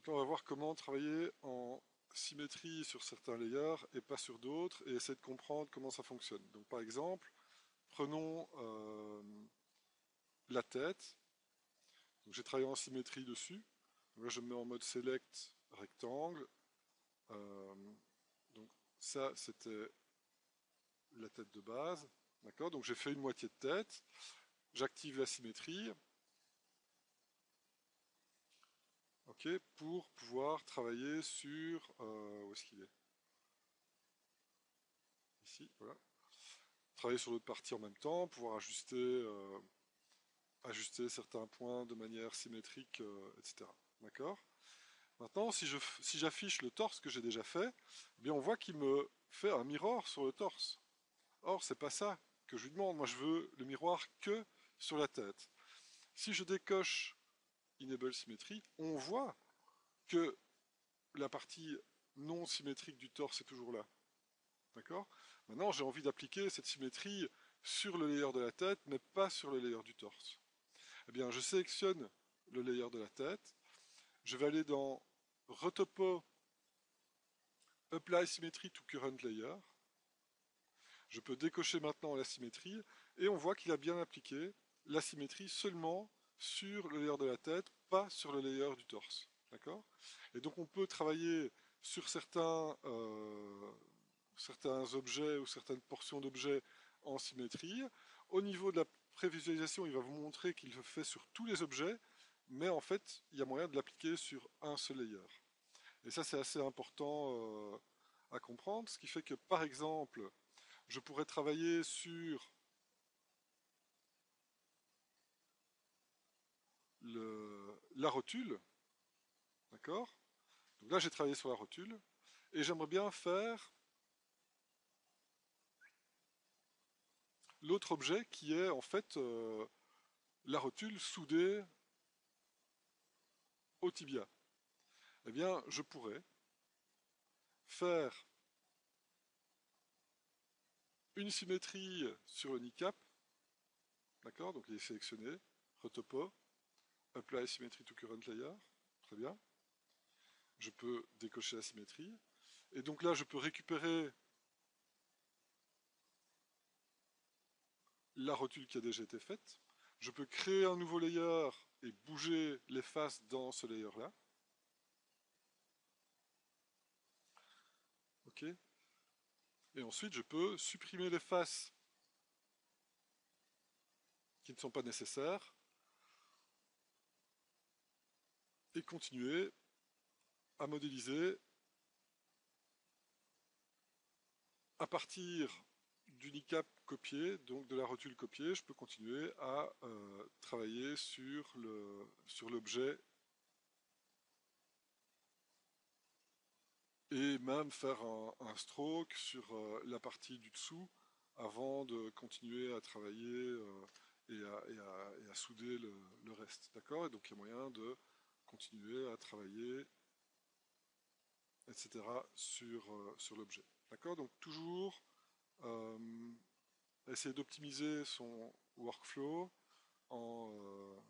Donc là, on va voir comment travailler en symétrie sur certains layers et pas sur d'autres, et essayer de comprendre comment ça fonctionne. Donc par exemple, prenons la tête. J'ai travaillé en symétrie dessus. Donc là, je me mets en mode select rectangle. Euh, donc ça, c'était la tête de base. D'accord. Donc j'ai fait une moitié de tête. J'active la symétrie. Ok, pour pouvoir travailler sur... où est-ce qu'il est? Ici, voilà. Travailler sur l'autre partie en même temps, pouvoir ajuster certains points de manière symétrique, etc. D'accord. Maintenant, si j'affiche le torse que j'ai déjà fait, eh bien on voit qu'il me fait un miroir sur le torse. Or, c'est pas ça que je lui demande. Moi, je veux le miroir que sur la tête. Si je décoche Enable Symmetry, on voit que la partie non symétrique du torse est toujours là. D'accord. Maintenant, j'ai envie d'appliquer cette symétrie sur le layer de la tête, mais pas sur le layer du torse. Eh bien, je sélectionne le layer de la tête. Je vais aller dans Retopo, Apply Symmetry to Current Layer. Je peux décocher maintenant la symétrie et on voit qu'il a bien appliqué la symétrie seulement sur le layer de la tête, pas sur le layer du torse. D'accord. Et donc on peut travailler sur certains objets ou certaines portions d'objets en symétrie. Au niveau de la prévisualisation, il va vous montrer qu'il le fait sur tous les objets, mais en fait, il y a moyen de l'appliquer sur un seul layer. Et ça, c'est assez important à comprendre, ce qui fait que, par exemple, je pourrais travailler sur la rotule, d'accord. Donc là, j'ai travaillé sur la rotule, et j'aimerais bien faire l'autre objet qui est en fait la rotule soudée au tibia. Eh bien, je pourrais faire une symétrie sur le kneecap, d'accord, donc il est sélectionné, retopo, apply symmetry to current layer, très bien. Je peux décocher la symétrie, et donc là je peux récupérer la rotule qui a déjà été faite. Je peux créer un nouveau layer et bouger les faces dans ce layer-là. Ok. Et ensuite, je peux supprimer les faces qui ne sont pas nécessaires et continuer à modéliser à partir du kneecap copié, donc de la rotule copiée, je peux continuer à travailler sur l'objet et même faire un stroke sur la partie du dessous avant de continuer à travailler et à souder le reste. D'accord. Et donc il y a moyen de continuer à travailler, etc. sur l'objet. D'accord. Donc toujours essayer d'optimiser son workflow en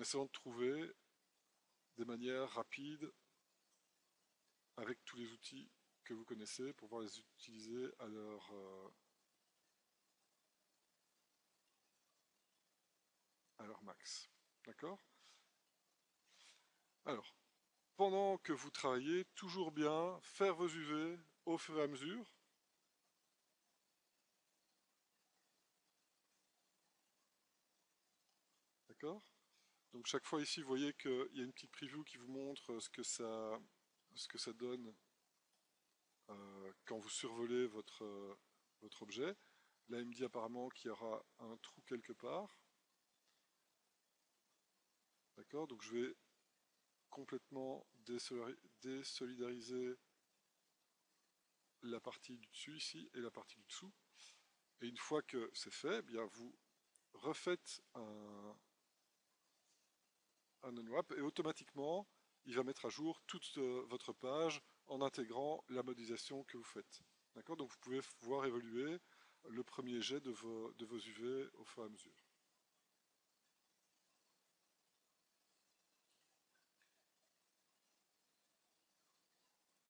essayant de trouver des manières rapides avec tous les outils que vous connaissez pour pouvoir les utiliser à leur max. D'accord. Alors, pendant que vous travaillez, toujours bien faire vos UV au fur et à mesure. D'accord. Donc chaque fois ici, vous voyez qu'il y a une petite preview qui vous montre ce que ça donne quand vous survolez votre objet. Là, il me dit apparemment qu'il y aura un trou quelque part. D'accord. Donc je vais complètement désolidariser la partie du dessus ici et la partie du dessous. Et une fois que c'est fait, eh bien vous refaites un unwrap et automatiquement il va mettre à jour toute votre page en intégrant la modélisation que vous faites. D'accord? Donc vous pouvez voir évoluer le premier jet de vos UV au fur et à mesure.